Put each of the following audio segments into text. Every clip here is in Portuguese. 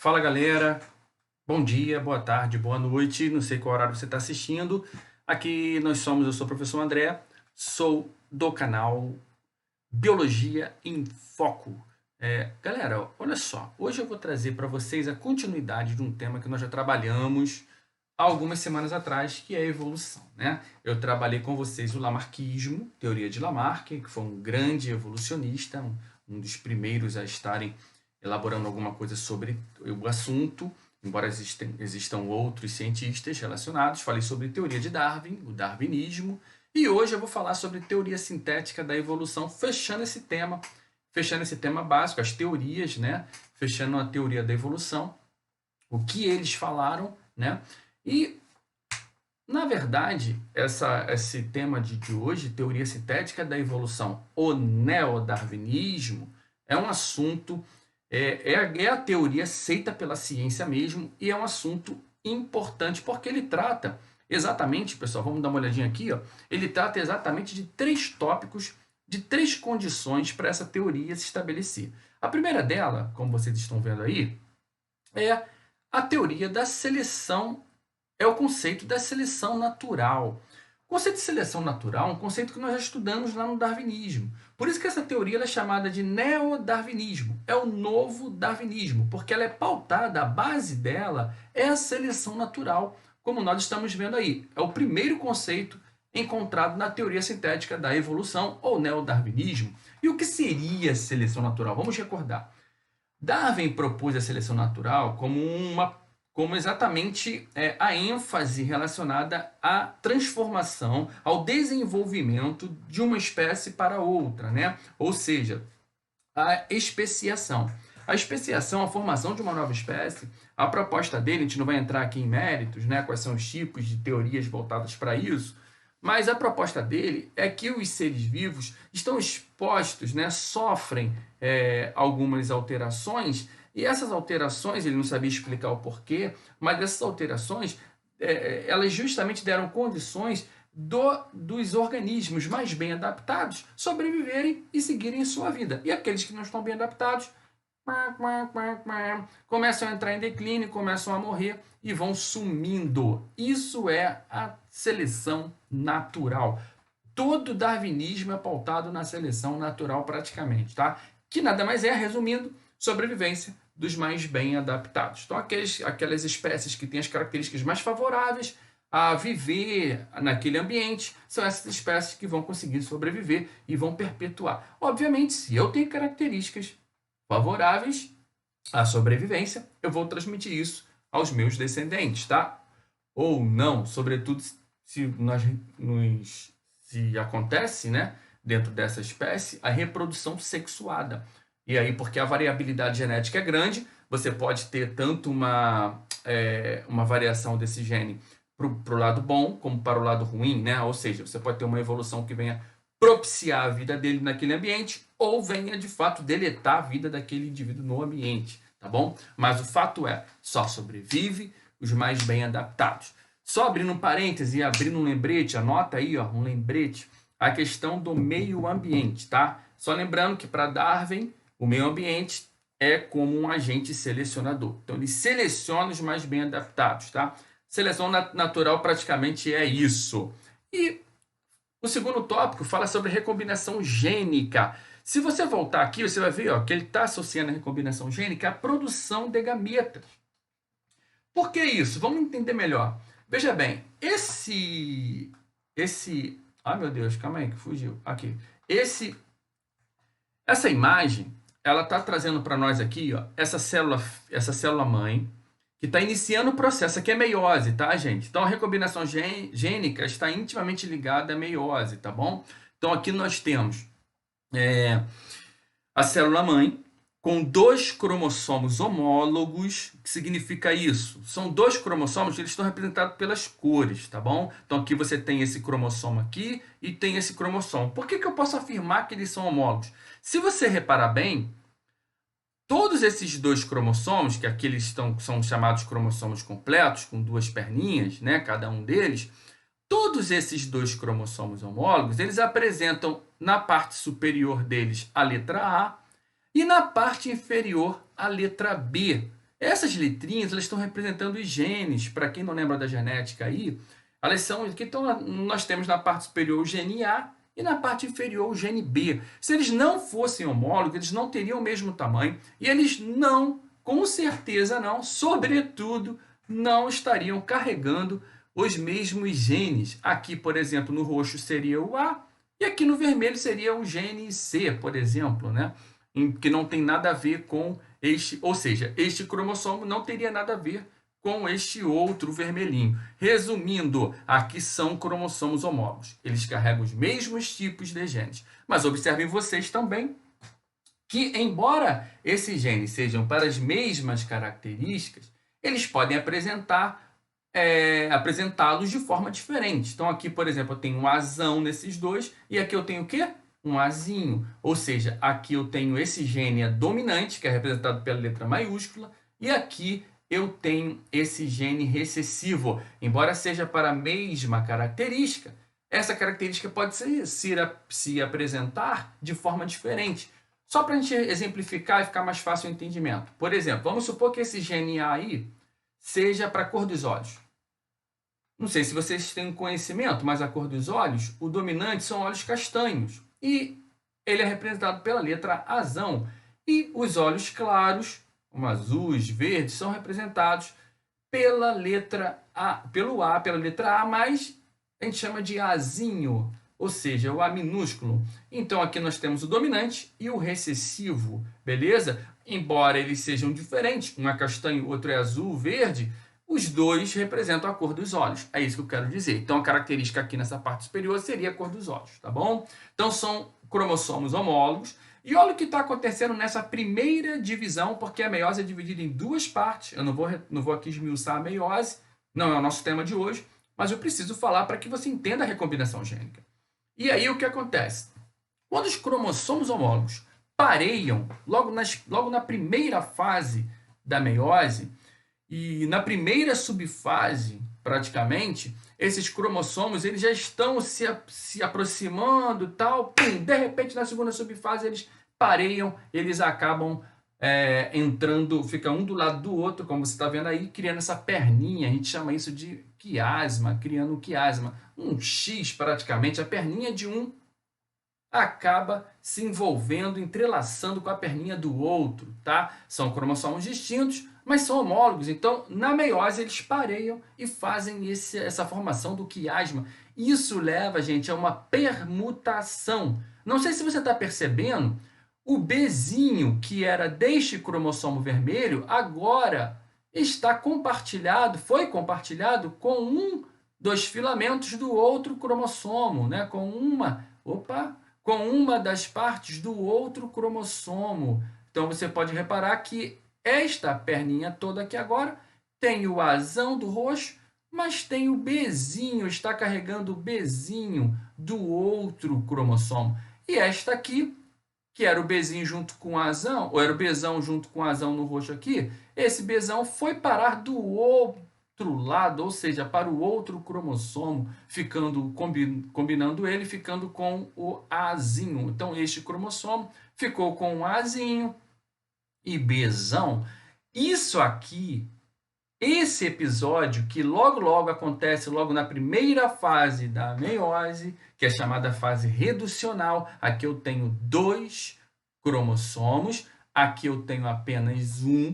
Fala galera, bom dia, boa tarde, boa noite, não sei qual horário você está assistindo. Aqui eu sou o professor André, sou do canal Biologia em Foco. Galera, olha só, hoje eu vou trazer para vocês a continuidade de um tema que nós já trabalhamos há algumas semanas atrás, que é a evolução, né? Eu trabalhei com vocês o Lamarckismo, teoria de Lamarck, que foi um grande evolucionista, um dos primeiros a estarem elaborando alguma coisa sobre o assunto, embora existam outros cientistas relacionados. Falei sobre teoria de Darwin, o darwinismo, e hoje eu vou falar sobre teoria sintética da evolução, fechando esse tema básico, as teorias, né? Fechando a teoria da evolução, o que eles falaram, né? E, na verdade, esse tema de hoje, teoria sintética da evolução, o neodarwinismo, é um assunto, é a teoria aceita pela ciência mesmo, e é um assunto importante, porque ele trata exatamente, pessoal, vamos dar uma olhadinha aqui, ó, ele trata exatamente de três tópicos, de três condições para essa teoria se estabelecer. A primeira dela, como vocês estão vendo aí, é a teoria da seleção, é o conceito da seleção natural. O conceito de seleção natural é um conceito que nós já estudamos lá no darwinismo. Por isso que essa teoria ela é chamada de neodarwinismo. É o novo darwinismo, porque ela é pautada, a base dela é a seleção natural, como nós estamos vendo aí. É o primeiro conceito encontrado na teoria sintética da evolução, ou neodarwinismo. E o que seria seleção natural? Vamos recordar. Darwin propôs a seleção natural como exatamente a ênfase relacionada à transformação, ao desenvolvimento de uma espécie para outra, né? Ou seja, a especiação. A especiação, a formação de uma nova espécie, a proposta dele, a gente não vai entrar aqui em méritos, né? Quais são os tipos de teorias voltadas para isso, mas a proposta dele é que os seres vivos estão expostos, né, sofrem algumas alterações, e essas alterações, ele não sabia explicar o porquê, mas essas alterações, elas justamente deram condições dos organismos mais bem adaptados sobreviverem e seguirem sua vida. E aqueles que não estão bem adaptados começam a entrar em declínio, começam a morrer e vão sumindo. Isso é a seleção natural. Todo darwinismo é pautado na seleção natural praticamente, tá? Que nada mais é, resumindo, sobrevivência dos mais bem adaptados. Então, aquelas espécies que têm as características mais favoráveis a viver naquele ambiente são essas espécies que vão conseguir sobreviver e vão perpetuar. Obviamente, se eu tenho características favoráveis à sobrevivência, eu vou transmitir isso aos meus descendentes, tá? Ou não, sobretudo se acontece, né, dentro dessa espécie, a reprodução sexuada. E aí, porque a variabilidade genética é grande, você pode ter tanto uma variação desse gene para o lado bom, como para o lado ruim, né? Ou seja, você pode ter uma evolução que venha propiciar a vida dele naquele ambiente, ou venha de fato deletar a vida daquele indivíduo no ambiente, tá bom? Mas o fato é, só sobrevive os mais bem adaptados. Só abrindo um parêntese e abrindo um lembrete, anota aí, ó, um lembrete, a questão do meio ambiente, tá? Só lembrando que para Darwin, o meio ambiente é como um agente selecionador. Então ele seleciona os mais bem adaptados, tá? Seleção natural praticamente é isso. E o segundo tópico fala sobre recombinação gênica. Se você voltar aqui, você vai ver, ó, que ele está associando a recombinação gênica à produção de gametas. Por que isso? Vamos entender melhor. Veja bem, ai meu Deus, calma aí que fugiu. Aqui. Essa imagem, ela está trazendo para nós aqui, ó, essa célula mãe, que está iniciando o processo. Aqui é meiose, tá, gente? Então, a recombinação gênica está intimamente ligada à meiose, tá bom? Então, aqui nós temos a célula-mãe com 2 cromossomos homólogos. O que significa isso? São 2 cromossomos que eles estão representados pelas cores, tá bom? Então, aqui você tem esse cromossomo aqui e tem esse cromossomo. Por que eu posso afirmar que eles são homólogos? Se você reparar bem, todos esses 2 cromossomos, que aqui eles são chamados cromossomos completos, com 2 perninhas, né, cada um deles, todos esses 2 cromossomos homólogos, eles apresentam na parte superior deles a letra A e na parte inferior a letra B. Essas letrinhas, elas estão representando os genes. Para quem não lembra da genética aí, elas são que nós temos na parte superior o gene A e na parte inferior o gene B. Se eles não fossem homólogos, eles não teriam o mesmo tamanho e eles não, com certeza não, sobretudo, não estariam carregando os mesmos genes. Aqui, por exemplo, no roxo seria o A e aqui no vermelho seria o gene C, por exemplo, né? Que não tem nada a ver com este, ou seja, este cromossomo não teria nada a ver com este outro vermelhinho. Resumindo, aqui são cromossomos homólogos. Eles carregam os mesmos tipos de genes. Mas observem vocês também que, embora esses genes sejam para as mesmas características, eles podem apresentá-los de forma diferente. Então aqui, por exemplo, eu tenho um azão nesses dois e aqui eu tenho o quê? Um azinho. Ou seja, aqui eu tenho esse gene dominante, que é representado pela letra maiúscula, e aqui eu tenho esse gene recessivo. Embora seja para a mesma característica, essa característica pode se apresentar de forma diferente. Só para a gente exemplificar e ficar mais fácil o entendimento. Por exemplo, vamos supor que esse gene A aí seja para a cor dos olhos. Não sei se vocês têm conhecimento, mas a cor dos olhos, o dominante são olhos castanhos. E ele é representado pela letra azão. E os olhos claros, como azuis, verdes, são representados pela letra A, pela letra A, mas a gente chama de azinho, ou seja, o A minúsculo. Então aqui nós temos o dominante e o recessivo, beleza? Embora eles sejam diferentes, um é castanho, outro é azul, verde, os dois representam a cor dos olhos. É isso que eu quero dizer. Então a característica aqui nessa parte superior seria a cor dos olhos, tá bom? Então são cromossomos homólogos. E olha o que está acontecendo nessa primeira divisão, porque a meiose é dividida em duas partes. Eu não vou aqui esmiuçar a meiose, não é o nosso tema de hoje, mas eu preciso falar para que você entenda a recombinação gênica. E aí o que acontece? Quando os cromossomos homólogos pareiam, logo na primeira fase da meiose, e na primeira subfase, praticamente, esses cromossomos eles já estão se aproximando e tal. Pum, de repente, na segunda subfase, eles pareiam, eles acabam entrando, fica um do lado do outro, como você está vendo aí, criando essa perninha. A gente chama isso de quiasma, criando um quiasma. Um X, praticamente, a perninha de um acaba se envolvendo, entrelaçando com a perninha do outro, tá? São cromossomos distintos, mas são homólogos. Então, na meiose, eles pareiam e fazem essa formação do quiasma. Isso leva, gente, a uma permutação. Não sei se você está percebendo, o Bzinho, que era deste cromossomo vermelho, agora está foi compartilhado com um dos filamentos do outro cromossomo, né? Com uma das partes do outro cromossomo. Então você pode reparar que esta perninha toda aqui agora tem o azão do roxo, mas tem o Bzinho, está carregando o Bzinho do outro cromossomo. E esta aqui, que era o Bzinho junto com o azão, ou era o Bzão junto com o azão no roxo aqui, esse Bzão foi parar do outro lado, ou seja, para o outro cromossomo, combinando ele, ficando com o Azinho. Então, este cromossomo ficou com o Azinho e Bzão. Isso aqui, esse episódio que logo acontece logo na primeira fase da meiose, que é chamada fase reducional. Aqui eu tenho 2 cromossomos, aqui eu tenho apenas um,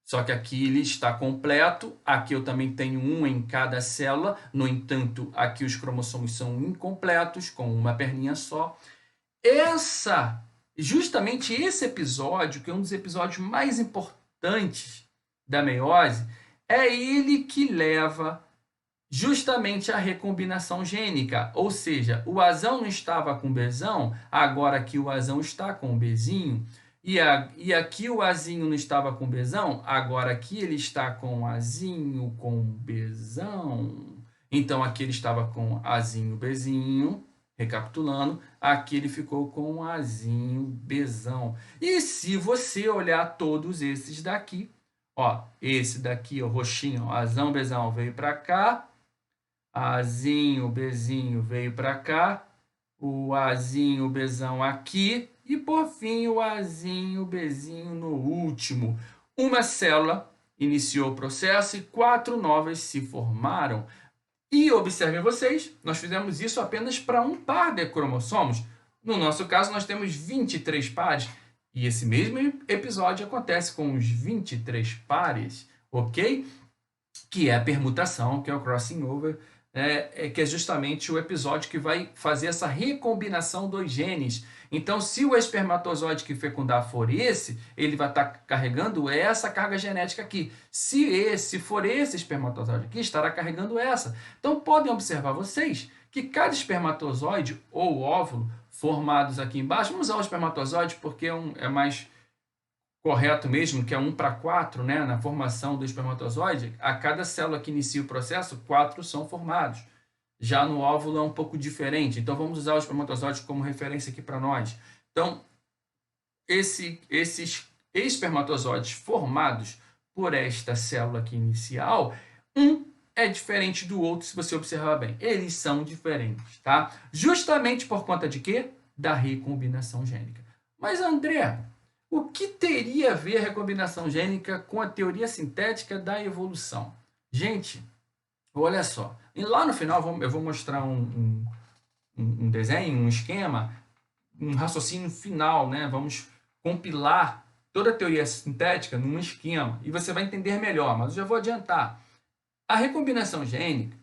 só que aqui ele está completo, aqui eu também tenho um em cada célula, no entanto, aqui os cromossomos são incompletos, com uma perninha só. Justamente esse episódio, que é um dos episódios mais importantes da meiose, é ele que leva justamente à recombinação gênica, ou seja, o azão não estava com o Bzão, agora que o azão está com o Bzinho, e aqui o azinho não estava com o Bzão, agora aqui ele está com o azinho com o Bzão. Então aqui ele estava com azinho, Bzinho, recapitulando, aqui ele ficou com o azinho, Bzão. E se você olhar todos esses daqui, ó, esse daqui, o roxinho, ó, azão, Bzão veio para cá, azinho, Bzinho veio para cá, o azinho, Bzão aqui, e por fim o azinho, Bzinho no último. uma célula iniciou o processo e 4 novas se formaram. E observem vocês, nós fizemos isso apenas para um par de cromossomos. No nosso caso, nós temos 23 pares. E esse mesmo episódio acontece com os 23 pares, ok? Que é a permutação, que é o crossing over, que é justamente o episódio que vai fazer essa recombinação dos genes. Então, se o espermatozoide que fecundar for esse, ele vai estar carregando essa carga genética aqui. Se for esse espermatozoide aqui, estará carregando essa. Então, podem observar vocês que cada espermatozoide ou óvulo formados aqui embaixo, vamos usar o espermatozoide porque é mais correto mesmo, que é 1:4, né? Na formação do espermatozoide, a cada célula que inicia o processo, 4 são formados. Já no óvulo é um pouco diferente. Então, vamos usar o espermatozoide como referência aqui para nós. Então, esses espermatozoides formados por esta célula aqui inicial, um é diferente do outro, se você observar bem. Eles são diferentes, tá? Justamente por conta de quê? Da recombinação gênica. Mas, André, o que teria a ver a recombinação gênica com a teoria sintética da evolução? Gente, olha só. E lá no final eu vou mostrar um desenho, um esquema, um raciocínio final, né? Vamos compilar toda a teoria sintética num esquema e você vai entender melhor, mas eu já vou adiantar. A recombinação gênica,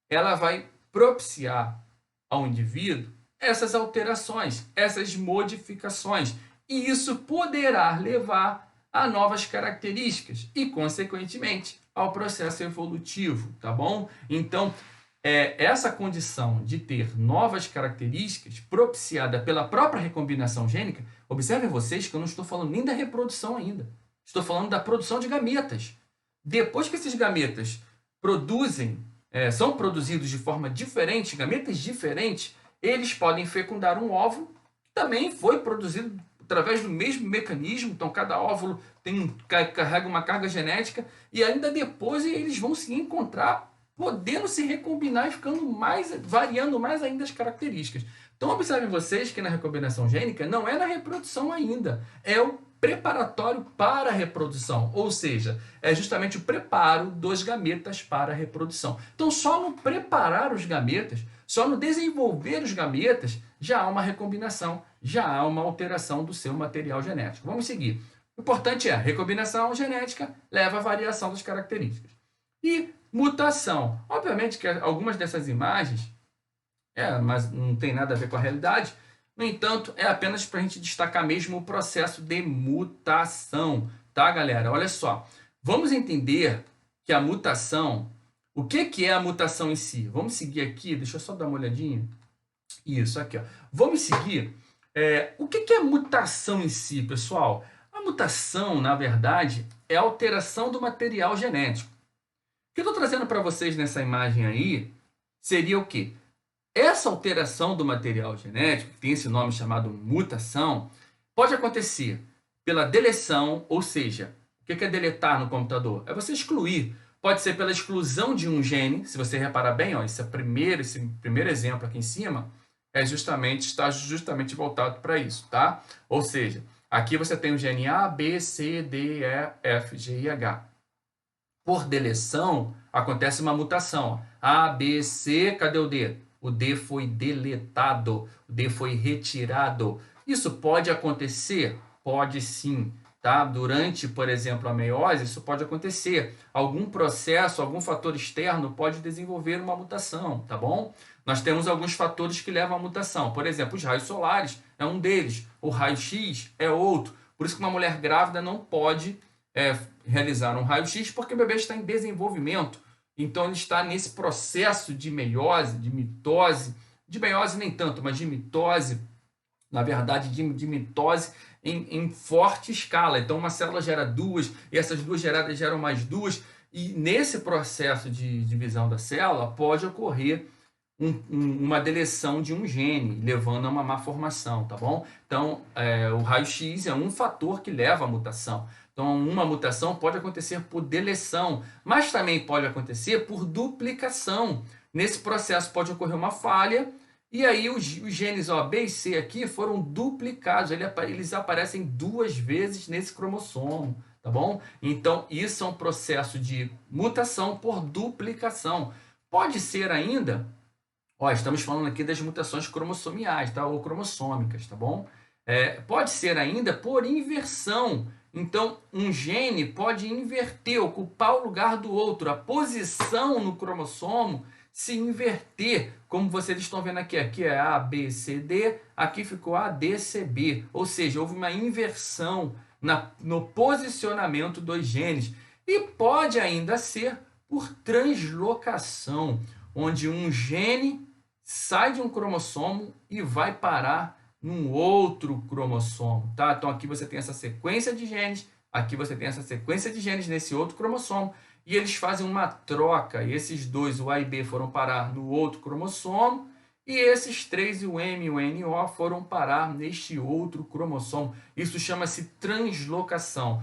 ela vai propiciar ao indivíduo essas alterações, essas modificações, e isso poderá levar a novas características e, consequentemente, ao processo evolutivo, tá bom? Então, essa condição de ter novas características propiciada pela própria recombinação gênica, observem vocês que eu não estou falando nem da reprodução ainda, estou falando da produção de gametas. Depois que esses gametas são produzidos de forma diferente, gametas diferentes, eles podem fecundar um óvulo que também foi produzido através do mesmo mecanismo. Então, cada óvulo carrega uma carga genética e ainda depois eles vão se encontrar podendo se recombinar e variando mais ainda as características. Então, observem vocês que na recombinação gênica não é na reprodução ainda, é o preparatório para a reprodução, ou seja, é justamente o preparo dos gametas para a reprodução. Então, só no preparar os gametas, só no desenvolver os gametas, já há uma recombinação, já há uma alteração do seu material genético. Vamos seguir. O importante é a recombinação genética leva à variação das características. E mutação. Obviamente que algumas dessas imagens, mas não tem nada a ver com a realidade. No entanto, é apenas para a gente destacar mesmo o processo de mutação, tá, galera? Olha só, vamos entender que a mutação, o que é a mutação em si? Vamos seguir aqui, deixa eu só dar uma olhadinha. Isso, aqui, ó. Vamos seguir. O que é mutação em si, pessoal? A mutação, na verdade, é a alteração do material genético. O que eu estou trazendo para vocês nessa imagem aí seria o quê? Essa alteração do material genético, que tem esse nome chamado mutação, pode acontecer pela deleção, ou seja, o que é deletar no computador? É você excluir. Pode ser pela exclusão de um gene, se você reparar bem, ó, esse primeiro exemplo aqui em cima, está justamente voltado para isso, tá? Ou seja, aqui você tem o gene A, B, C, D, E, F, G e H. Por deleção, acontece uma mutação. A, B, C, cadê o D? O D foi deletado, o D foi retirado. Isso pode acontecer? Pode sim, tá? Durante, por exemplo, a meiose, isso pode acontecer. Algum processo, algum fator externo pode desenvolver uma mutação, tá bom? Nós temos alguns fatores que levam à mutação. Por exemplo, os raios solares é um deles, o raio-x é outro. Por isso que uma mulher grávida não pode realizar um raio-x porque o bebê está em desenvolvimento. Então, ele está nesse processo de meiose, de mitose, de meiose nem tanto, mas de mitose, na verdade, de mitose em forte escala. Então, uma célula gera duas, e essas duas geradas geram mais duas, e nesse processo de divisão da célula pode ocorrer uma deleção de um gene, levando a uma má formação, tá bom? Então, o raio-x é um fator que leva à mutação. Então, uma mutação pode acontecer por deleção, mas também pode acontecer por duplicação. Nesse processo pode ocorrer uma falha, e aí os genes B e C aqui foram duplicados, eles aparecem 2 vezes nesse cromossomo, tá bom? Então, isso é um processo de mutação por duplicação. Pode ser ainda, ó, estamos falando aqui das mutações cromossomiais, tá? Ou cromossômicas, tá bom? Pode ser ainda por inversão. Então, um gene pode inverter, ocupar o lugar do outro. A posição no cromossomo se inverter, como vocês estão vendo aqui. Aqui é A, B, C, D, aqui ficou A, D, C, B. Ou seja, houve uma inversão no posicionamento dos genes. E pode ainda ser por translocação, onde um gene sai de um cromossomo e vai parar num outro cromossomo, tá? Então aqui você tem essa sequência de genes, aqui você tem essa sequência de genes nesse outro cromossomo, e eles fazem uma troca, e esses dois, o A e B, foram parar no outro cromossomo, e esses três, o M e o NO, foram parar neste outro cromossomo. Isso chama-se translocação.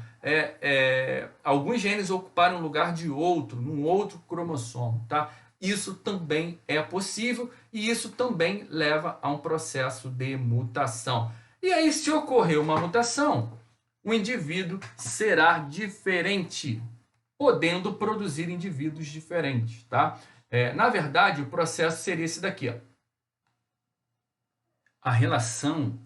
Alguns genes ocuparam o lugar de outro, num outro cromossomo, tá? Isso também é possível e isso também leva a um processo de mutação. E aí, se ocorrer uma mutação, o indivíduo será diferente, podendo produzir indivíduos diferentes, tá? Na verdade, o processo seria esse daqui, ó. A relação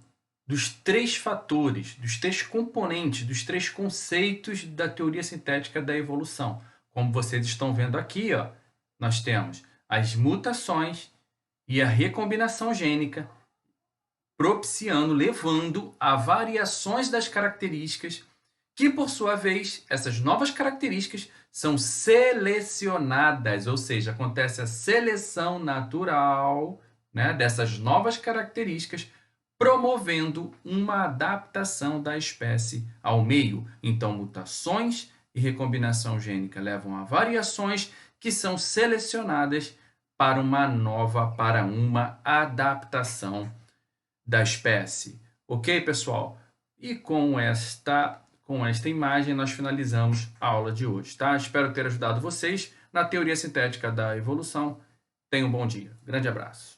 dos três fatores, dos três componentes, dos três conceitos da teoria sintética da evolução. Como vocês estão vendo aqui, ó, nós temos as mutações e a recombinação gênica, propiciando, levando a variações das características, que por sua vez, essas novas características são selecionadas, ou seja, acontece a seleção natural, né, dessas novas características, promovendo uma adaptação da espécie ao meio. Então, mutações e recombinação gênica levam a variações que são selecionadas para uma adaptação da espécie. Ok, pessoal? E com esta imagem nós finalizamos a aula de hoje, tá? Espero ter ajudado vocês na teoria sintética da evolução. Tenham um bom dia. Grande abraço.